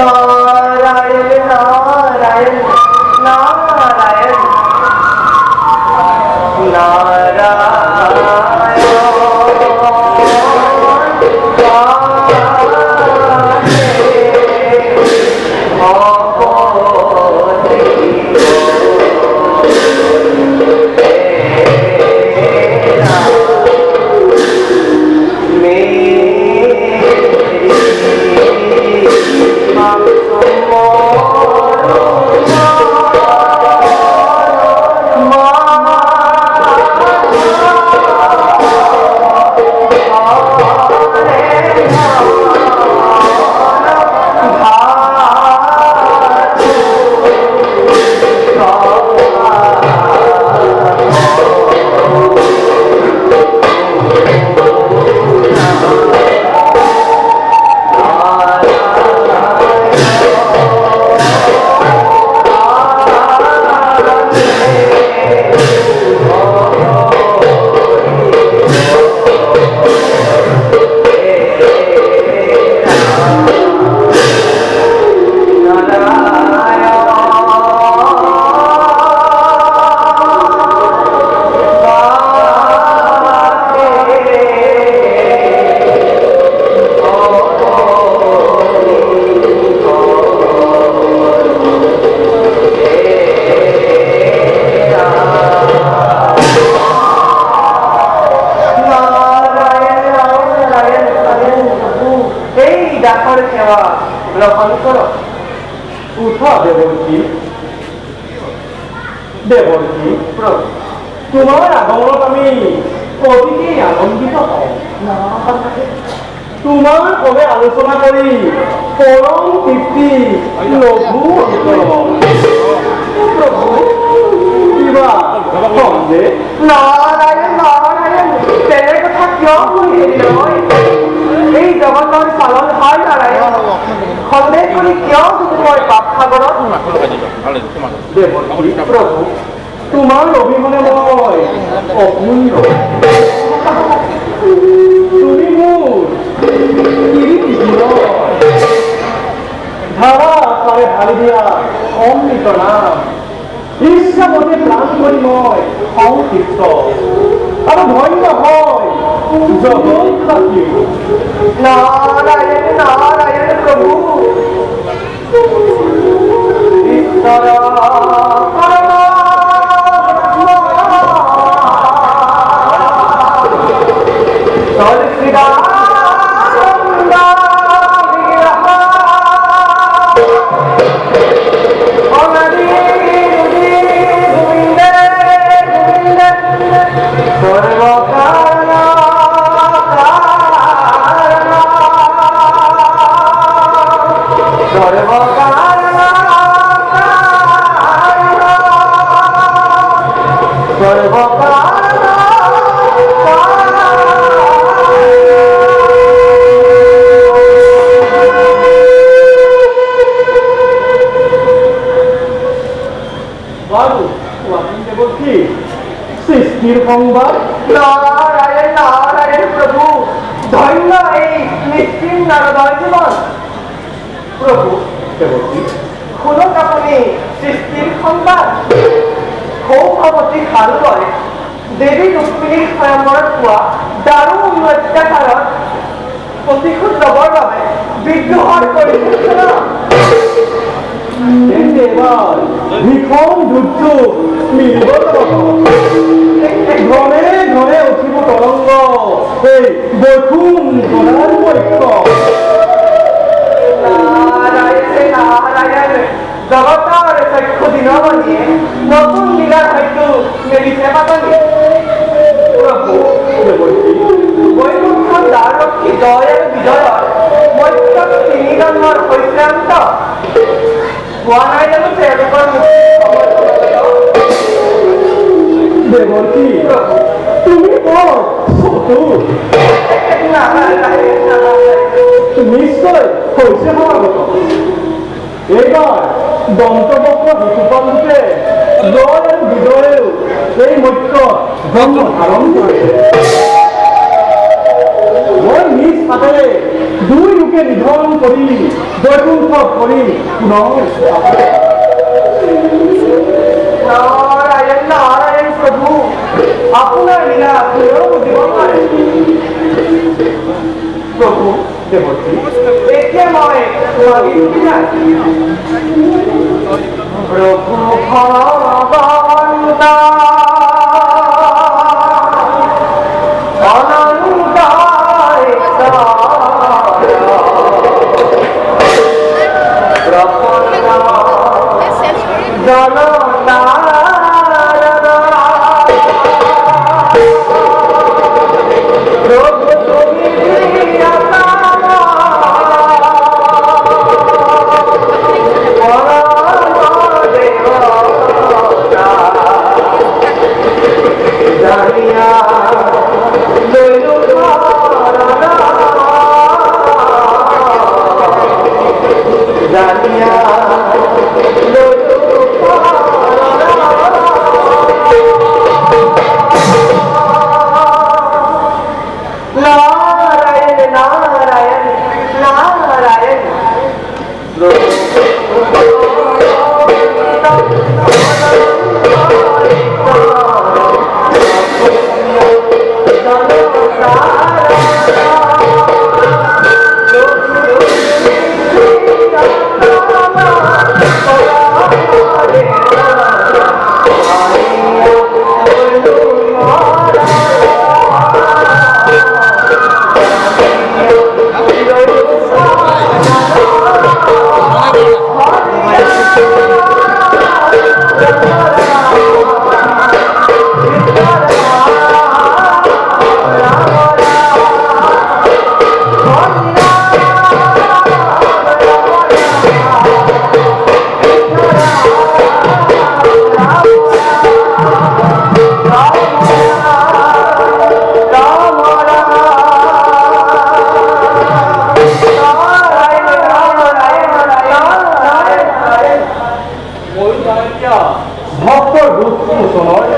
नारायण नारायण नारायण তোমার আগমনত আমি অতিকেই আনন্দিত হওঁ। তোমাৰ সবে আলোচনা কৰি পৰম তৃপ্তি লঘু কিবা সন্দেহ? নারায়ণ নারায়ণ তেনে কথা কিয় নহয় এই জগতৰ পালন হয় নাৰায়ণ সন্দেহ কৰি কিয় মই পাপ সাগৰত প্ৰভু তোমাৰ অবিহনে মই অপূৰ্ণ। তুমি মোৰ ধাৰা তাৰে ঢালি দিয়া অমৃত নাম ইচ্ছামতে প্ৰাণ কৰি মই সংতৃপ্ত আৰু ধন্য হয় জগতবাসী। নারায়ণ নারায়ণ প্রভু ঈশ্বর সৃষ্টির সংবাদ। নারায়ণ নারায়ণ প্রভু ধন্য এই নিশ্চিন নারদর জীবন। প্রভু শুনক আপুনি সৃষ্টিৰ সংবাদ। সৌভৱতী ভালদৰে দেৱী ৰুক্মিণীৰ স্বয়ম্বৰত পোৱা দাৰুণ অত্যাচাৰত প্ৰতিশোধ ল'বৰ বাবে বিদ্ৰোহৰ পৰিকল্পনা এবার ভীষণ দুর্যোগ মিলিব ঘনে ঘনে উঠিব তরঙ্গ এই বৈকুম গণার ঐক্য। নারায়ণ নারায়ণ জগতৰ চক্ষু দিনমণিয়ে নতুন লীলাৰ হয়তো মেলিছে পাতনি। প্ৰভু বৈকুণ্ঠৰ দ্বাৰৰক্ষী জয় আৰু বিজয়ৰ মধ্যত তিনি জন্মৰ হৈশ্ৰান্ত হোৱা নাই জানো তেওঁলোকৰ দেৱতী তুমি বৰ চতুৰ। নিশ্চয় হৈছে সমাগত। এইবাৰ দন্তবক্ৰ শিশুপাল ৰূপে জয় আৰু বিজয়েও এই মধ্য জন্ম ধাৰণ কৰে। মই নিজ সাথে দুই লোকে নিধন কৰি বৈকুণ্ঠ কৰি পুনৰ নারায়ণ নারায়ণ প্রভু আপনার লীলা কেউ বুঝিব পাৰে প্রভু দেৱতী এতিয়া মই মাগি নাই প্রভু ভগবন্ত অনন্ত ভক্তৰ দুখ শোষণৰ